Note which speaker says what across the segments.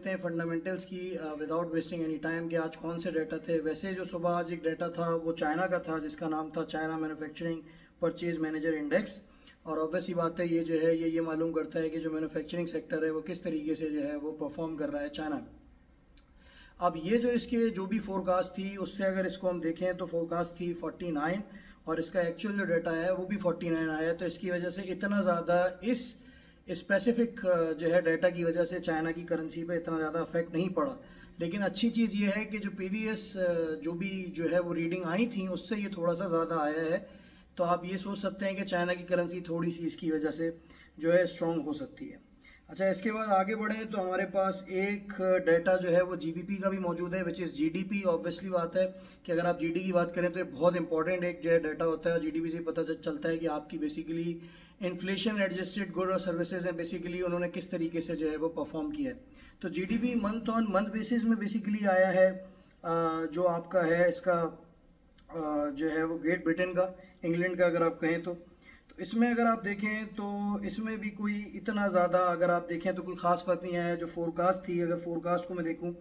Speaker 1: लेते हैं फंडामेंटल्स की विदाउट वेस्टिंग एनी टाइम कि आज कौन से डाटा थे। वैसे जो सुबह आज एक डाटा था वो चाइना का था जिसका नाम था China manufacturing purchase manager index. और ऑब्वियसली बात है ये जो है ये मालूम करता है कि जो मैन्युफैक्चरिंग सेक्टर है वो किस तरीके से जो है वो परफॉर्म कर रहा है चाइना में। अब ये जो इसके जो भी फोरकास्ट थी उससे अगर इसको हम देखें तो फोरकास्ट थी 49 और इसका एक्चुअल जो डाटा है वो भी 49 आया। तो इसकी वजह से इतना ज़्यादा इस स्पेसिफिक जो है डाटा की वजह से चाइना की करेंसी पे इतना ज़्यादा अफेक्ट नहीं पड़ा। लेकिन अच्छी चीज़ ये है कि जो प्रीवियस जो भी जो है वो रीडिंग आई थी उससे ये थोड़ा सा ज़्यादा आया है। तो आप ये सोच सकते हैं कि चाइना की करेंसी थोड़ी सी इसकी वजह से जो है स्ट्रॉन्ग हो सकती है। अच्छा, इसके बाद आगे बढ़े तो हमारे पास एक डाटा जो है वो जीबीपी का भी मौजूद है विच इज़ जीडीपी। ऑब्वियसली बात है कि अगर आप जीडी की बात करें तो ये बहुत इंपॉर्टेंट एक जो है डाटा होता है। जीडीपी से पता चलता है कि आपकी बेसिकली इन्फ्लेशन एडजस्टेड गुड और सर्विसेज हैं बेसिकली उन्होंने किस तरीके से जो है वो परफॉर्म किया है। तो GDP month on month basis में बेसिकली आया है जो आपका है इसका जो है वो ग्रेट ब्रिटेन का, इंग्लैंड का अगर आप कहें तो इसमें अगर आप देखें तो इसमें भी कोई इतना ज़्यादा अगर आप देखें तो कोई ख़ास फर्क नहीं आया। जो फोरकास्ट थी, अगर फोरकास्ट को मैं देखूं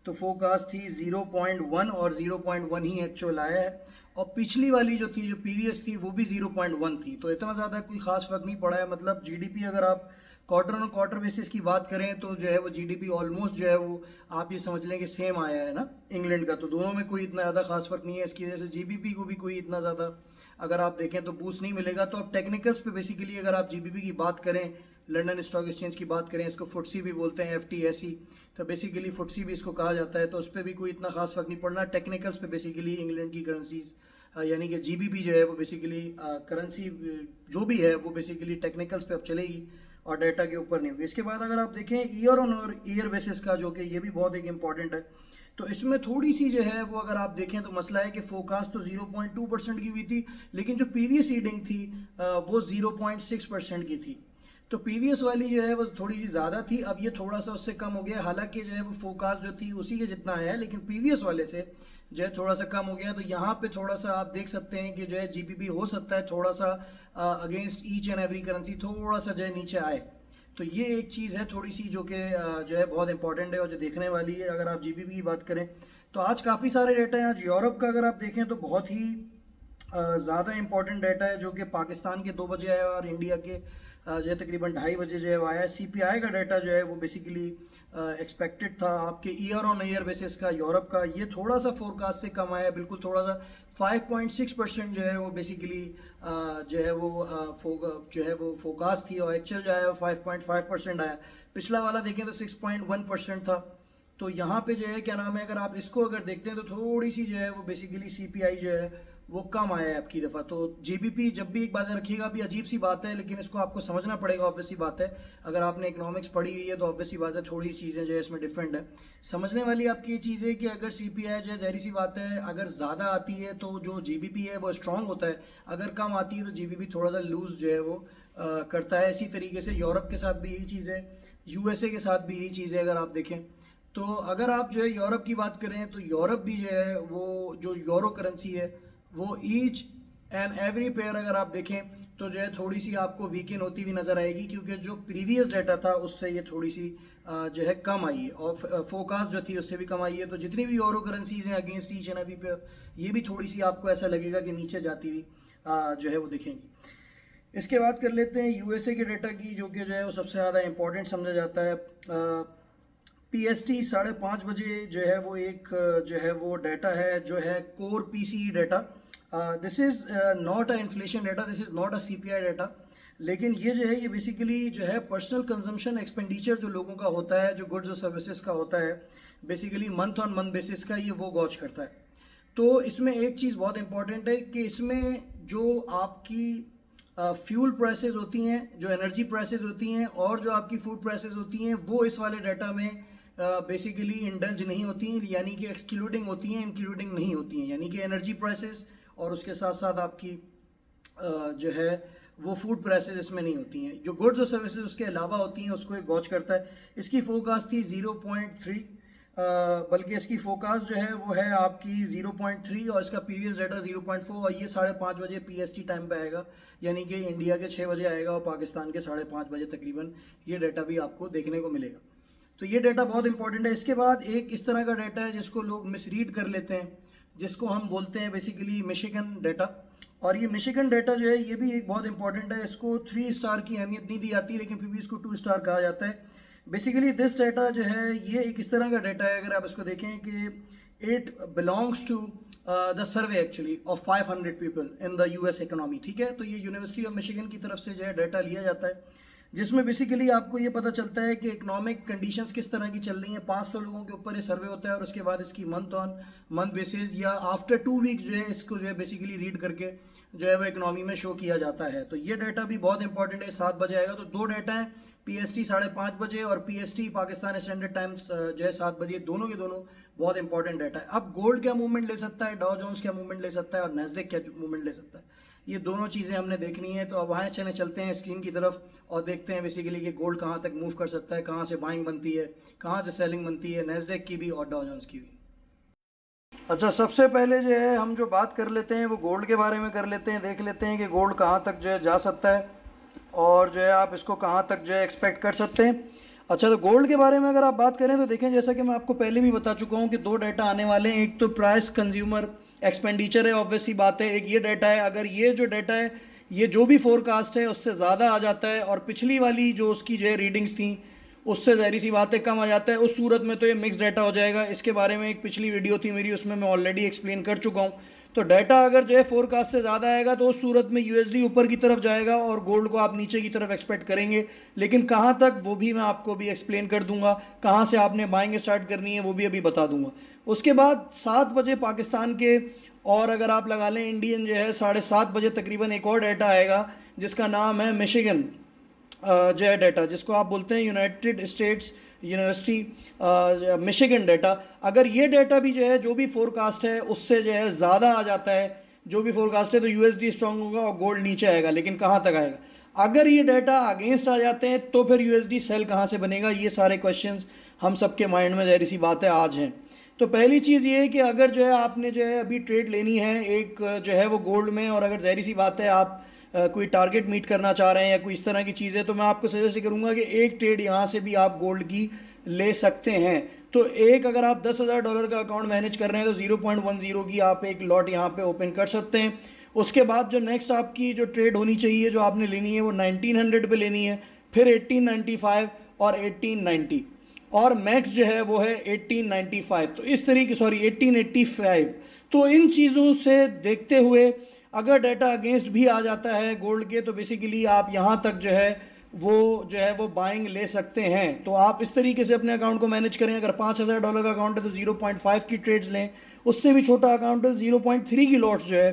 Speaker 1: तो फोरकास्ट थी 0.1 और 0.1 ही एक्चुअल आया है। और पिछली वाली जो थी जो प्रीवियस थी वो भी 0.1 थी। तो इतना ज़्यादा कोई ख़ास फर्क नहीं पड़ा है। मतलब जीडीपी अगर आप क्वार्टर ऑन क्वार्टर बेसिस की बात करें तो जो है वो जीडीपी ऑलमोस्ट जो है वो आप ये समझ लें कि सेम आया है ना इंग्लैंड का। तो दोनों में कोई इतना ज़्यादा खास फर्क नहीं है। इसकी वजह से जीबीपी को भी कोई इतना ज़्यादा अगर आप देखें तो बूस्ट नहीं मिलेगा। तो अब टेक्निकल्स पे बेसिकली अगर आप जीबीपी की बात करें, लंदन स्टॉक एक्सचेंज की बात करें, इसको फुटसी भी बोलते हैं FTSE, तो बेसिकली फुटसी भी इसको कहा जाता है। तो उस पर भी कोई इतना खास फर्क नहीं पड़ना। टेक्निकल्स पे बेसिकली इंग्लैंड की करेंसीज यानी कि जीबीपी जो है वो बेसिकली करेंसी जो भी है वो बेसिकली टेक्निकल्स पे अब चलेगी और डाटा के ऊपर नहीं होगी। इसके बाद अगर आप देखें ईयर ऑन ईयर बेसिस का, जो कि ये भी बहुत एक इंपॉर्टेंट है, तो इसमें थोड़ी सी जो है वो अगर आप देखें तो मसला है कि फोकास्ट तो 0.2% की हुई थी लेकिन जो प्रीवियस रीडिंग थी वो 0.6% की थी। तो प्रीवियस वाली जो है वो थोड़ी सी ज़्यादा थी, अब ये थोड़ा सा उससे कम हो गया। हालांकि जो है वो फोकास्ट जो थी उसी के जितना आया है लेकिन प्रीवियस वाले से जो है थोड़ा सा कम हो गया। तो यहाँ पे थोड़ा सा आप देख सकते हैं कि जो है जीबीपी हो सकता है थोड़ा सा against each and every currency थोड़ा सा जो है नीचे आए। तो ये एक चीज़ है थोड़ी सी जो कि जो है बहुत इंपॉर्टेंट है और जो देखने वाली है। अगर आप जीबीपी की बात करें तो आज काफ़ी सारे डाटा हैं। आज यूरोप का अगर आप देखें तो बहुत ही ज़्यादा इंपॉर्टेंट डाटा है जो कि पाकिस्तान के 2 बजे आया और इंडिया के जो है तकरीबन 2:30 बजे जो है वो आया। CPI का डाटा जो है वो बेसिकली एक्सपेक्टेड था आपके ईयर ऑन ईयर बेसिस का यूरोप का, ये थोड़ा सा फोरकास्ट से कम आया, बिल्कुल थोड़ा सा 5.6% जो है वो बेसिकली जो है वो जो है वो फोकास्ट थी और एक्चुअल जो है 5.5% आया। पिछला वाला देखें तो 6.1% था। तो यहाँ पे जो है क्या नाम है, अगर आप इसको अगर देखते हैं तो थोड़ी सी जो है वो बेसिकली CPI जो है वो कम आया है आपकी दफ़ा। तो जीबीपी जब भी एक बात रखिएगा, अभी अजीब सी बात है लेकिन इसको आपको समझना पड़ेगा। ऑब्वियसली बात है अगर आपने इकोनॉमिक्स पढ़ी हुई है तो ऑब्वियसली बात है थोड़ी चीज़ें जो है इसमें डिफरेंट है। समझने वाली आपकी ये चीज़ है कि अगर CPI जो है ज़ाहिर सी बात है अगर ज़्यादा आती है तो जो जीबीपी है वो स्ट्रॉन्ग होता है, अगर कम आती है तो जीबीपी थोड़ा सा लूज जो है वो करता है। इसी तरीके से यूरोप के साथ भी यही चीज़ है, USA के साथ भी यही चीज़ है। अगर आप देखें तो अगर आप जो है यूरोप की बात करें तो यूरोप भी जो है वो जो यूरो करेंसी है वो ईच एंड एवरी पेयर अगर आप देखें तो जो है थोड़ी सी आपको वीकेंड होती हुई नज़र आएगी क्योंकि जो प्रीवियस डाटा था उससे ये थोड़ी सी जो है कम आई है और फोकास्ट जो थी उससे भी कम आई है। तो जितनी भी यूरो करेंसीज हैं against each and every pair ये भी थोड़ी सी आपको ऐसा लगेगा कि नीचे जाती हुई जो है वो दिखेंगी। इसके बाद कर लेते हैं USA के डाटा की, जो कि जो है वो सबसे ज़्यादा इंपॉर्टेंट समझा जाता है। PST 5:30 बजे जो है वो एक जो है वो डाटा है जो है core PCE data. This is not a inflation data, this is not a CPI data, लेकिन ये जो है ये बेसिकली जो है पर्सनल कंजम्पशन एक्सपेंडिचर जो लोगों का होता है, जो गुड्स और सर्विसेज का होता है basically month on month basis का, ये वो गॉज करता है। तो इसमें एक चीज़ बहुत इंपॉर्टेंट है कि इसमें जो आपकी फ्यूल प्राइसेस होती हैं, जो एनर्जी प्राइसेस होती हैं और जो आपकी फूड प्राइसेस होती हैं वो इस वाले डाटा में बेसिकली इंडल्ज नहीं होती हैं, यानी कि एक्सक्लूडिंग होती हैं, इंक्लूडिंग नहीं होती हैं। यानी कि एनर्जी प्राइसेस और उसके साथ साथ आपकी जो है वो फूड प्राइसेस इसमें नहीं होती हैं। जो गुड्स और सर्विसेज उसके अलावा होती हैं उसको एक गॉज करता है। इसकी फोकास्ट थी 0.3, बल्कि इसकी फोकास्ट जो है वो है आपकी 0.3 और इसका प्रीवियस डाटा 0.4 और ये 5:30 बजे PST टाइम पे आएगा, यानी कि इंडिया के 6 बजे आएगा और पाकिस्तान के 5:30 बजे तकरीबन ये डाटा भी आपको देखने को मिलेगा। तो ये डाटा बहुत इंपॉर्टेंट है। इसके बाद एक इस तरह का डाटा है जिसको लोग मिसरीड कर लेते हैं, जिसको हम बोलते हैं बेसिकली मिशिगन डाटा। और ये मिशिगन डाटा जो है ये भी एक बहुत इंपॉर्टेंट है, इसको 3 स्टार की अहमियत नहीं दी जाती है, लेकिन फिर भी इसको 2 स्टार कहा जाता है। बेसिकली दिस डाटा जो है ये एक इस तरह का डाटा है, अगर आप इसको देखें कि it belongs to the survey actually of 500 people in the US economy, ठीक है। तो ये यूनिवर्सिटी ऑफ मिशिगन की तरफ से जो है डाटा लिया जाता है, जिसमें बेसिकली आपको ये पता चलता है कि इकोनॉमिक कंडीशंस किस तरह की चल रही हैं। 500 लोगों के ऊपर ये सर्वे होता है और उसके बाद इसकी मंथ ऑन मंथ बेसिस या आफ्टर 2 वीक्स जो है इसको जो है बेसिकली रीड करके जो है वो इकोनॉमी में शो किया जाता है। तो ये डाटा भी बहुत इंपॉर्टेंट है, 7 बजे आएगा। तो 2 डाटा है, पीएसटी 5:30 बजे और पीएसटी पाकिस्तान स्टैंडर्ड टाइम जो है 7 बजे, दोनों के दोनों बहुत इंपॉर्टेंट डाटा है। अब गोल्ड क्या मूवमेंट ले सकता है, डॉ जोन्स क्या मूवमेंट ले सकता है और नैस्डैक क्या मूवमेंट ले सकता है, ये दोनों चीज़ें हमने देखनी है। तो अब वहाँ चलते हैं स्क्रीन की तरफ और देखते हैं बेसिकली कि गोल्ड कहाँ तक मूव कर सकता है, कहाँ से बाइंग बनती है, कहाँ से सेलिंग बनती है, नैस्डैक की भी और डॉ जोन्स की भी। अच्छा, सबसे पहले जो है हम जो बात कर लेते हैं वो गोल्ड के बारे में कर लेते हैं, देख लेते हैं कि गोल्ड कहाँ तक जो है जा सकता है और जो है आप इसको कहाँ तक जो है एक्सपेक्ट कर सकते हैं। अच्छा, तो गोल्ड के बारे में अगर आप बात करें तो देखें, जैसा कि मैं आपको पहले भी बता चुका हूँ कि 2 डाटा आने वाले हैं। एक तो प्राइस कंज्यूमर एक्सपेंडिचर है, ऑब्वियसली बात है, एक ये डाटा है। अगर ये जो डाटा है ये जो भी फोरकास्ट है उससे ज़्यादा आ जाता है और पिछली वाली जो उसकी जो है रीडिंग्स थी उससे ज़ाहिर सी बात है कम आ जाता है, उस सूरत में तो ये मिक्स डाटा हो जाएगा। इसके बारे में एक पिछली वीडियो थी मेरी, उसमें मैं ऑलरेडी एक्सप्लेन कर चुका हूँ। तो डाटा अगर जो है फोरकास्ट से ज़्यादा आएगा तो उस सूरत में यूएसडी ऊपर की तरफ जाएगा और गोल्ड को आप नीचे की तरफ एक्सपेक्ट करेंगे, लेकिन कहाँ तक वो भी मैं आपको भी एक्सप्लेन कर दूंगा, कहाँ से आपने बाइंग स्टार्ट करनी है वो भी अभी बता दूंगा। उसके बाद 7 बजे पाकिस्तान के, और अगर आप लगा लें इंडियन जो है 7:30 बजे तकरीबन एक और डाटा आएगा जिसका नाम है मिशिगन जो है डाटा, जिसको आप बोलते हैं United states university Michigan data. अगर ये डाटा भी जो है जो भी फोरकास्ट है उससे जो है ज़्यादा आ जाता है, जो भी फोरकास्ट है, तो यूएसडी स्ट्रांग होगा और गोल्ड नीचे आएगा, लेकिन कहाँ तक आएगा। अगर ये डाटा अगेंस्ट आ जाते हैं तो फिर यूएसडी सेल कहाँ से बनेगा, ये सारे क्वेश्चंस हम सबके माइंड में ज़ाहिर सी बात है आज हैं। तो पहली चीज़ ये है कि अगर जो है आपने जो है अभी ट्रेड लेनी है एक जो है वो गोल्ड में, और अगर ज़ाहिर सी बात है आप कोई टारगेट मीट करना चाह रहे हैं या कोई इस तरह की चीज़ है, तो मैं आपको सजेस्ट करूंगा कि एक ट्रेड यहाँ से भी आप गोल्ड की ले सकते हैं। तो एक अगर आप $10,000 का अकाउंट मैनेज कर रहे हैं तो 0.10 की आप एक लॉट यहाँ पे ओपन कर सकते हैं। उसके बाद जो नेक्स्ट आपकी जो ट्रेड होनी चाहिए जो आपने लेनी है वो 1900 पे लेनी है, फिर 1895 और 1890, और मैक्स जो है वो है 1895। तो इस तरीके, सॉरी 1885। तो इन चीज़ों से देखते हुए अगर डाटा अगेंस्ट भी आ जाता है गोल्ड के तो बेसिकली आप यहाँ तक जो है वो बाइंग ले सकते हैं। तो आप इस तरीके से अपने अकाउंट को मैनेज करें। अगर $5,000 का अकाउंट है तो 0.5 की ट्रेड्स लें, उससे भी छोटा अकाउंट है 0.3 की लॉट्स जो है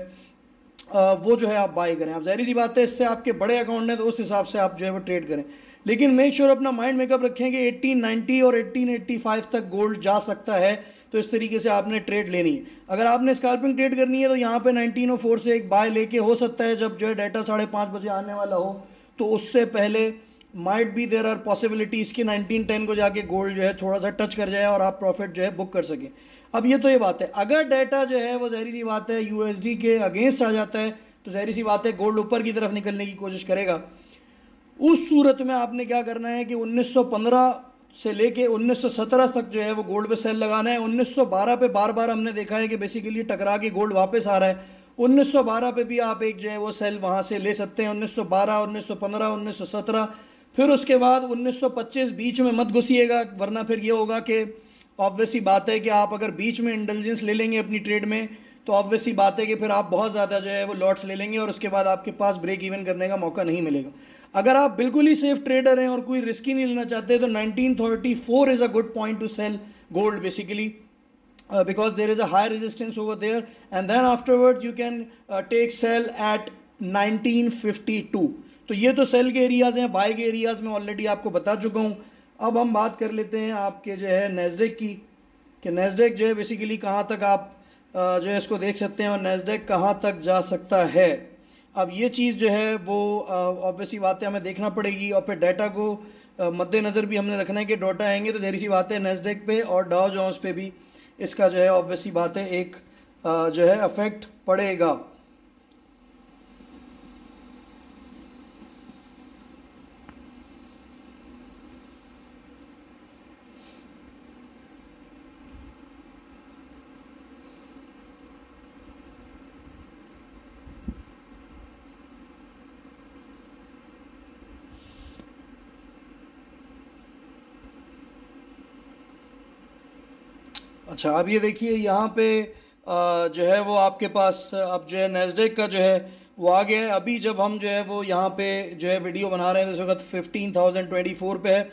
Speaker 1: वो जो है आप बाई करें। आप ज़ाहिर सी बात है इससे आपके बड़े अकाउंट हैं तो उस हिसाब से आप जो है वो ट्रेड करें, लेकिन मेक श्योर अपना माइंड मेकअप रखें कि 1890 और 1885 तक गोल्ड जा सकता है। तो इस तरीके से आपने ट्रेड लेनी है। अगर आपने स्कैल्पिंग ट्रेड करनी है तो यहाँ पे 1904 से एक बाय लेके हो सकता है जब जो है डाटा 5:30 बजे आने वाला हो, तो उससे पहले might be there are possibilities कि 1910 को जाके गोल्ड जो है थोड़ा सा टच कर जाए और आप प्रॉफिट जो है बुक कर सकें। अब ये तो ये बात है, अगर डाटा जो है वो ज़ाहिर सी बात है यूएसडी के अगेंस्ट आ जाता है तो ज़ाहिर सी बात है गोल्ड ऊपर की तरफ निकलने की कोशिश करेगा। उस सूरत में आपने क्या करना है कि 1915 से लेके 1917 तक जो है वो गोल्ड पे सेल लगाना है। 1912 पे बार बार हमने देखा है कि बेसिकली टकरा के गोल्ड वापस आ रहा है। 1912 पे भी आप एक जो है वो सेल वहाँ से ले सकते हैं, 1912, 1915, 1917। फिर उसके बाद 1925 बीच में मत घुसिएगा, वरना फिर ये होगा कि ऑब्वियसली बात है कि आप अगर बीच में इंटेलिजेंस ले लेंगे अपनी ट्रेड में तो ऑब्वियसली बात है कि फिर आप बहुत ज़्यादा जो है वो लॉट्स ले लेंगे और उसके बाद आपके पास ब्रेक इवन करने का मौका नहीं मिलेगा। अगर आप बिल्कुल ही सेफ ट्रेडर हैं और कोई रिस्क ही नहीं लेना चाहते तो 1934 is a good point two cell gold basically because there is a high resistance over there, and then afterwards you can take sell at 1952। तो ये तो सेल के एरियाज़ हैं। बाय के एरियाज़ में ऑलरेडी आपको बता चुका हूँ। अब हम बात कर लेते हैं आपके जो है नैस्डैक की, कि नैस्डैक जो है बेसिकली कहाँ तक आप जो है इसको देख सकते हैं और नैस्डैक कहाँ तक जा सकता है। अब ये चीज़ जो है वो ऑब्वियसली बात है हमें देखना पड़ेगी, और फिर डाटा को मद्देनज़र भी हमने रखना है कि डाटा आएंगे तो ज़ाहिर सी बात है नैस्डैक पे और डाउ जोन्स पे भी इसका जो है ऑब्वियसली बात है एक जो है अफेक्ट पड़ेगा। अच्छा, अब ये देखिए यहाँ पे जो है वो आपके पास अब जो है नैस्डैक का जो है वो आ गया है। अभी जब हम जो है वो यहाँ पे जो है वीडियो बना रहे हैं तो इस वक्त 15,024 पे है।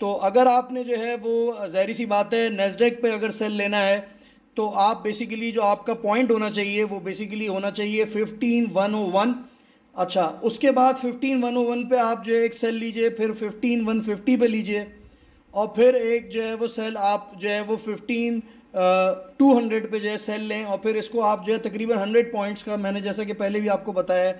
Speaker 1: तो अगर आपने जो है वो ज़ाहिर सी बात है नैस्डैक पे अगर सेल लेना है तो आप बेसिकली जो आपका पॉइंट होना चाहिए वो बेसिकली होना चाहिए 15,101। अच्छा, उसके बाद 15,101 पे आप जो है एक सेल लीजिए, फिर 15,150 पे लीजिए, और फिर एक जो है वो सेल आप जो है वो 15,200 पे जो है सेल लें, और फिर इसको आप जो है तकरीबन 100 पॉइंट्स का, मैंने जैसा कि पहले भी आपको बताया है,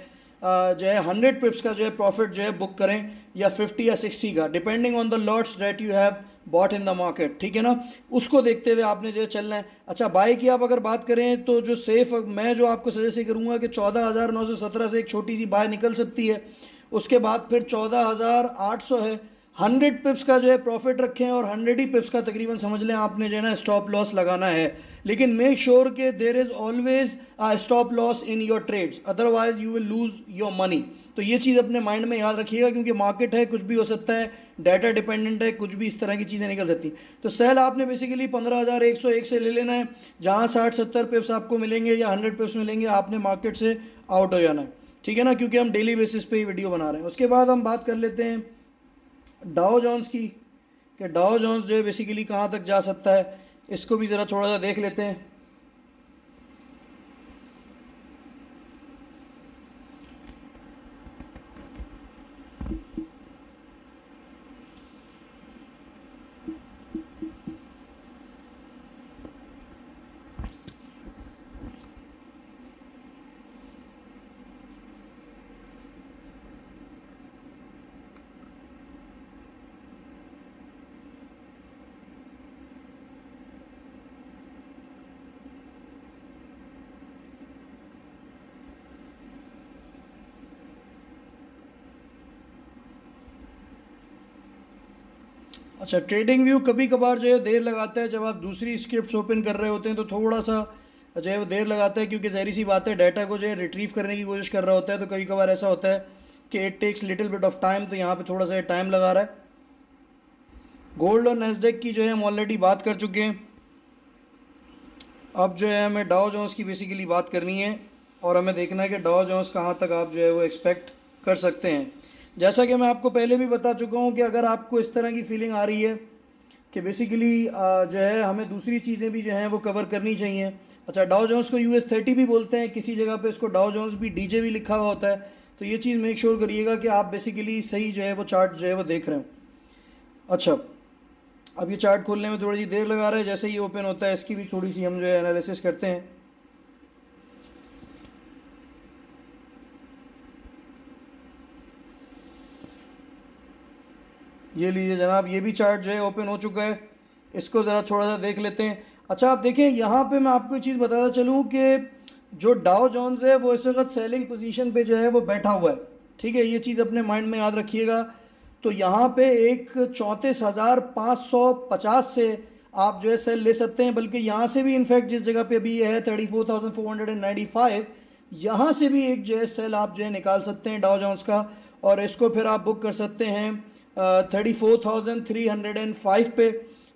Speaker 1: जो है 100 पिप्स का जो है प्रॉफिट जो है बुक करें, या 50 या 60 का, depending on the lots that you have bought in the market, ठीक है ना। उसको देखते हुए आपने जो है चलना है। अच्छा, बाई की आप अगर बात करें तो जो सेफ मैं जो आपको सजेस्ट करूँगा कि 14,917 से एक छोटी सी बाय निकल सकती है, उसके बाद फिर 14,800 है। 100 पिप्स का जो है प्रॉफिट रखें, और 100 ही पिप्स का तकरीबन समझ लें आपने जो है ना स्टॉप लॉस लगाना है। लेकिन मेक श्योर के there is always stop loss in your trades, otherwise you will lose your money. तो ये चीज़ अपने माइंड में याद रखिएगा, क्योंकि मार्केट है, कुछ भी हो सकता है, डाटा डिपेंडेंट है, कुछ भी इस तरह की चीज़ें निकल सकती हैं। तो सेल आपने बेसिकली 15,101 से ले लेना है, जहाँ 60-70 पिप्स आपको मिलेंगे या 100 पिप्स मिलेंगे, आपने मार्केट से आउट हो जाना है, ठीक है ना, क्योंकि हम डेली बेसिस पे ही वीडियो बना रहे हैं। उसके बाद हम बात कर लेते हैं डाउ जोन्स की, कि डाउ जोन्स जो है बेसिकली कहाँ तक जा सकता है, इसको भी ज़रा थोड़ा सा देख लेते हैं। अच्छा, ट्रेडिंग व्यू कभी कभार जो है देर लगाता है, जब आप दूसरी स्क्रिप्ट्स ओपन कर रहे होते हैं तो थोड़ा सा जो है वो देर लगाता है, क्योंकि ज़ाहिर सी बात है डाटा को जो है रिट्रीव करने की कोशिश कर रहा होता है, तो कभी कभार ऐसा होता है कि it takes little bit of time, तो यहाँ पे थोड़ा सा टाइम लगा रहा है। गोल्ड और नैस्डैक की जो है हम ऑलरेडी बात कर चुके हैं। अब जो है हमें डाउ जोन्स की बेसिकली बात करनी है, और हमें देखना है कि डाउ जोन्स कहाँ तक आप जो है वो एक्सपेक्ट कर सकते हैं। जैसा कि मैं आपको पहले भी बता चुका हूँ कि अगर आपको इस तरह की फीलिंग आ रही है कि बेसिकली जो है हमें दूसरी चीज़ें भी जो हैं वो कवर करनी चाहिए। अच्छा, डाउ जोन्स को US30 भी बोलते हैं, किसी जगह पे इसको डाउ जोन्स भी DJ भी लिखा हुआ होता है, तो ये चीज़ मेक श्योर करिएगा कि आप बेसिकली सही जो है वो चार्ट जो है वो देख रहे हो। अच्छा, अब ये चार्ट खोलने में थोड़ी सी देर लगा रहा है, जैसे ही ओपन होता है इसकी भी थोड़ी सी हम जो है एनालिसिस करते हैं। ये लीजिए जनाब, ये भी चार्ट जो है ओपन हो चुका है, इसको ज़रा थोड़ा सा देख लेते हैं। अच्छा, आप देखें यहाँ पे मैं आपको एक चीज़ बताता चलूँ कि जो डाउ जोन्स है वो इस वक्त सेलिंग पोजीशन पे जो है वो बैठा हुआ है, ठीक है, ये चीज़ अपने माइंड में याद रखिएगा। तो यहाँ पे एक 34,550 से आप जो है सेल ले सकते हैं, बल्कि यहाँ से भी इनफैक्ट जिस जगह पे अभी ये है 34,495, यहाँ से भी एक जो है सेल आप जो है निकाल सकते हैं डाउ जोन्स का, और इसको फिर आप बुक कर सकते हैं 34,305 पे,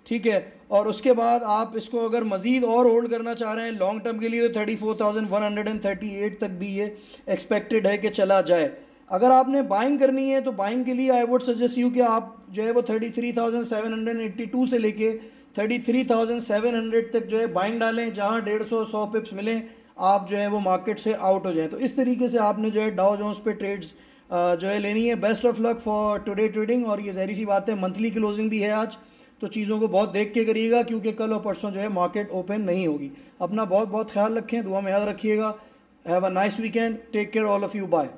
Speaker 1: ठीक है। और उसके बाद आप इसको अगर मज़ीद और होल्ड करना चाह रहे हैं लॉन्ग टर्म के लिए, तो 34,138 तक भी ये एक्सपेक्टेड है कि चला जाए। अगर आपने बाइंग करनी है तो बाइंग के लिए आई वुड सजेस्ट यू कि आप जो है वो 33,782 से लेके 33,700 तक जो है बाइंग डालें, जहां 150-100 पिप्स मिलें आप जो है वो मार्केट से आउट हो जाएं। तो इस तरीके से आपने जो है डाउ जोन्स पे ट्रेड्स जो है लेनी है। Best of luck for today trading. और ये ज़ाहिर सी बात है मंथली क्लोजिंग भी है आज, तो चीज़ों को बहुत देख के करिएगा, क्योंकि कल और परसों जो है मार्केट ओपन नहीं होगी। अपना बहुत बहुत ख्याल रखें, दुआ में याद रखिएगा। Have a nice weekend, take care all of you, bye.